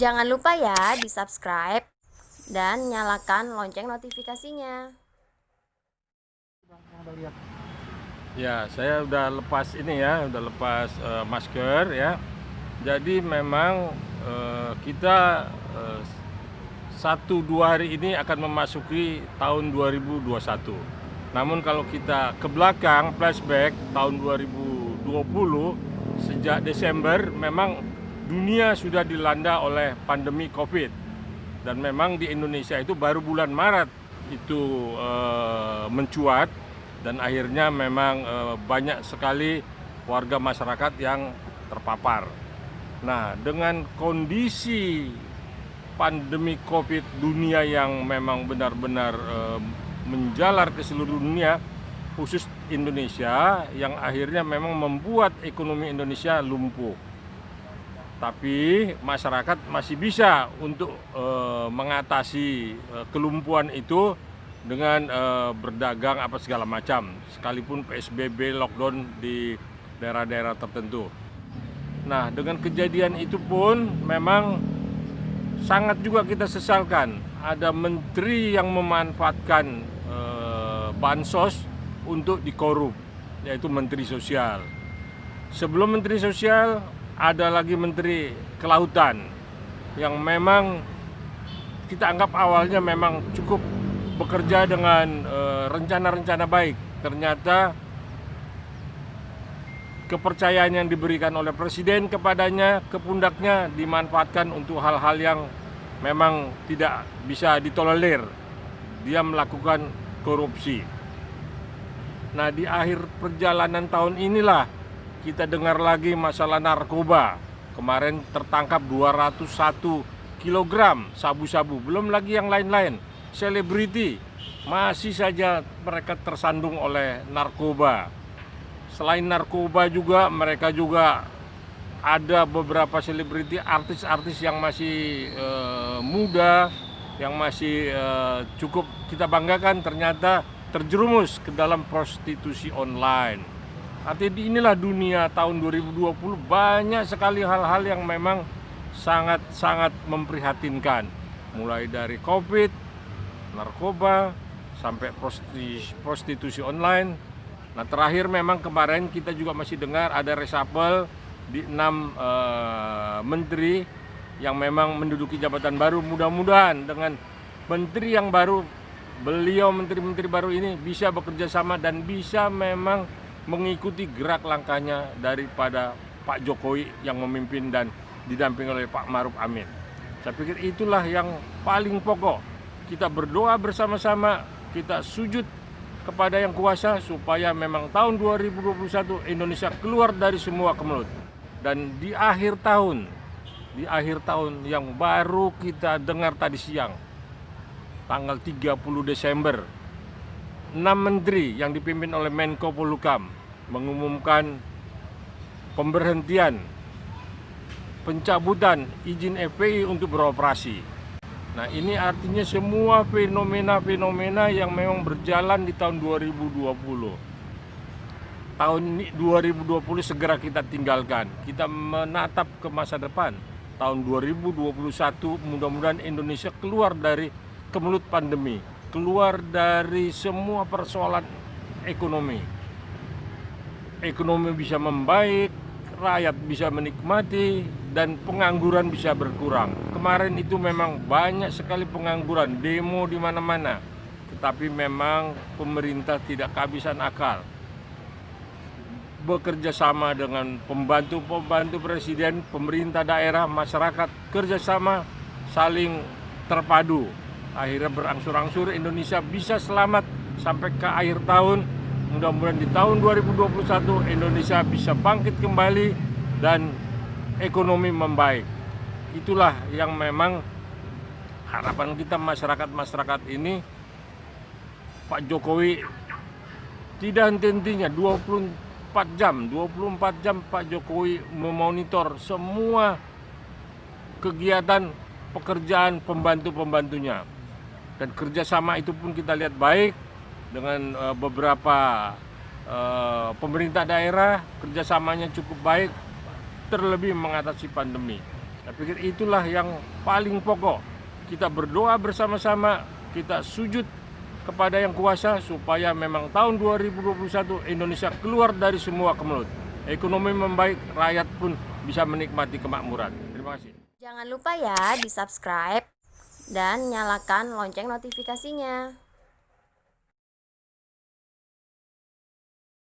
Jangan lupa ya di-subscribe dan nyalakan lonceng notifikasinya. Ya, saya udah lepas ini ya, udah lepas masker ya. Jadi memang kita 1-2 hari ini akan memasuki tahun 2021. Namun kalau kita ke belakang flashback tahun 2020, sejak Desember memang dunia sudah dilanda oleh pandemi Covid. Dan memang di Indonesia itu baru bulan Maret itu mencuat, dan akhirnya memang banyak sekali warga masyarakat yang terpapar. Nah, dengan kondisi pandemi Covid dunia yang memang benar-benar menjalar ke seluruh dunia, khusus Indonesia, yang akhirnya memang membuat ekonomi Indonesia lumpuh. Tapi masyarakat masih bisa untuk mengatasi kelumpuhan itu dengan berdagang apa segala macam, sekalipun PSBB lockdown di daerah-daerah tertentu. Nah, dengan kejadian itu pun memang sangat juga kita sesalkan ada menteri yang memanfaatkan bansos untuk dikorup, yaitu Menteri Sosial. Sebelum Menteri Sosial ada lagi Menteri Kelautan yang memang kita anggap awalnya memang cukup bekerja dengan rencana-rencana baik. Ternyata kepercayaan yang diberikan oleh Presiden kepadanya, ke pundaknya, dimanfaatkan untuk hal-hal yang memang tidak bisa ditolerir. Dia melakukan korupsi. Nah, di akhir perjalanan tahun inilah kita dengar lagi masalah narkoba. Kemarin tertangkap 201 kg sabu-sabu, belum lagi yang lain-lain. Selebriti masih saja mereka tersandung oleh narkoba. Selain narkoba juga, mereka juga ada beberapa selebriti, artis-artis yang masih muda, yang masih cukup kita banggakan, ternyata terjerumus ke dalam prostitusi online. Artinya inilah dunia tahun 2020, banyak sekali hal-hal yang memang sangat-sangat memprihatinkan. Mulai dari Covid, narkoba, sampai prostitusi online. Nah, terakhir memang kemarin kita juga masih dengar ada reshuffle di 6 menteri yang memang menduduki jabatan baru. Mudah-mudahan dengan menteri yang baru, beliau menteri-menteri baru ini bisa bekerja sama dan bisa memang mengikuti gerak langkahnya daripada Pak Jokowi yang memimpin dan didampingi oleh Pak Maruf Amin. Saya pikir itulah yang paling pokok. Kita berdoa bersama-sama, kita sujud kepada yang kuasa supaya memang tahun 2021 Indonesia keluar dari semua kemelut. Dan di akhir tahun yang baru kita dengar tadi siang, tanggal 30 Desember, 6 menteri yang dipimpin oleh Menko Polhukam mengumumkan pemberhentian, pencabutan izin FPI untuk beroperasi. Nah, ini artinya semua fenomena-fenomena yang memang berjalan di tahun 2020. Tahun 2020 segera kita tinggalkan. Kita menatap ke masa depan. Tahun 2021 mudah-mudahan Indonesia keluar dari kemelut pandemi, keluar dari semua persoalan ekonomi. Ekonomi bisa membaik, rakyat bisa menikmati, dan pengangguran bisa berkurang. Kemarin itu memang banyak sekali pengangguran, demo di mana-mana. Tetapi memang pemerintah tidak kehabisan akal. Bekerja sama dengan pembantu-pembantu presiden, pemerintah daerah, masyarakat, kerjasama saling terpadu. Akhirnya berangsur-angsur Indonesia bisa selamat sampai ke akhir tahun. Mudah-mudahan di tahun 2021 Indonesia bisa bangkit kembali dan ekonomi membaik. Itulah yang memang harapan kita masyarakat ini. Pak Jokowi tidak henti-hentinya 24 jam Pak Jokowi memonitor semua kegiatan pekerjaan pembantu-pembantunya. Dan kerjasama itu pun kita lihat baik dengan beberapa pemerintah daerah, kerjasamanya cukup baik, terlebih mengatasi pandemi. Saya pikir itulah yang paling pokok. Kita berdoa bersama-sama, kita sujud kepada yang kuasa supaya memang tahun 2021 Indonesia keluar dari semua kemelut. Ekonomi membaik, rakyat pun bisa menikmati kemakmuran. Terima kasih. Jangan lupa ya di subscribe dan nyalakan lonceng notifikasinya.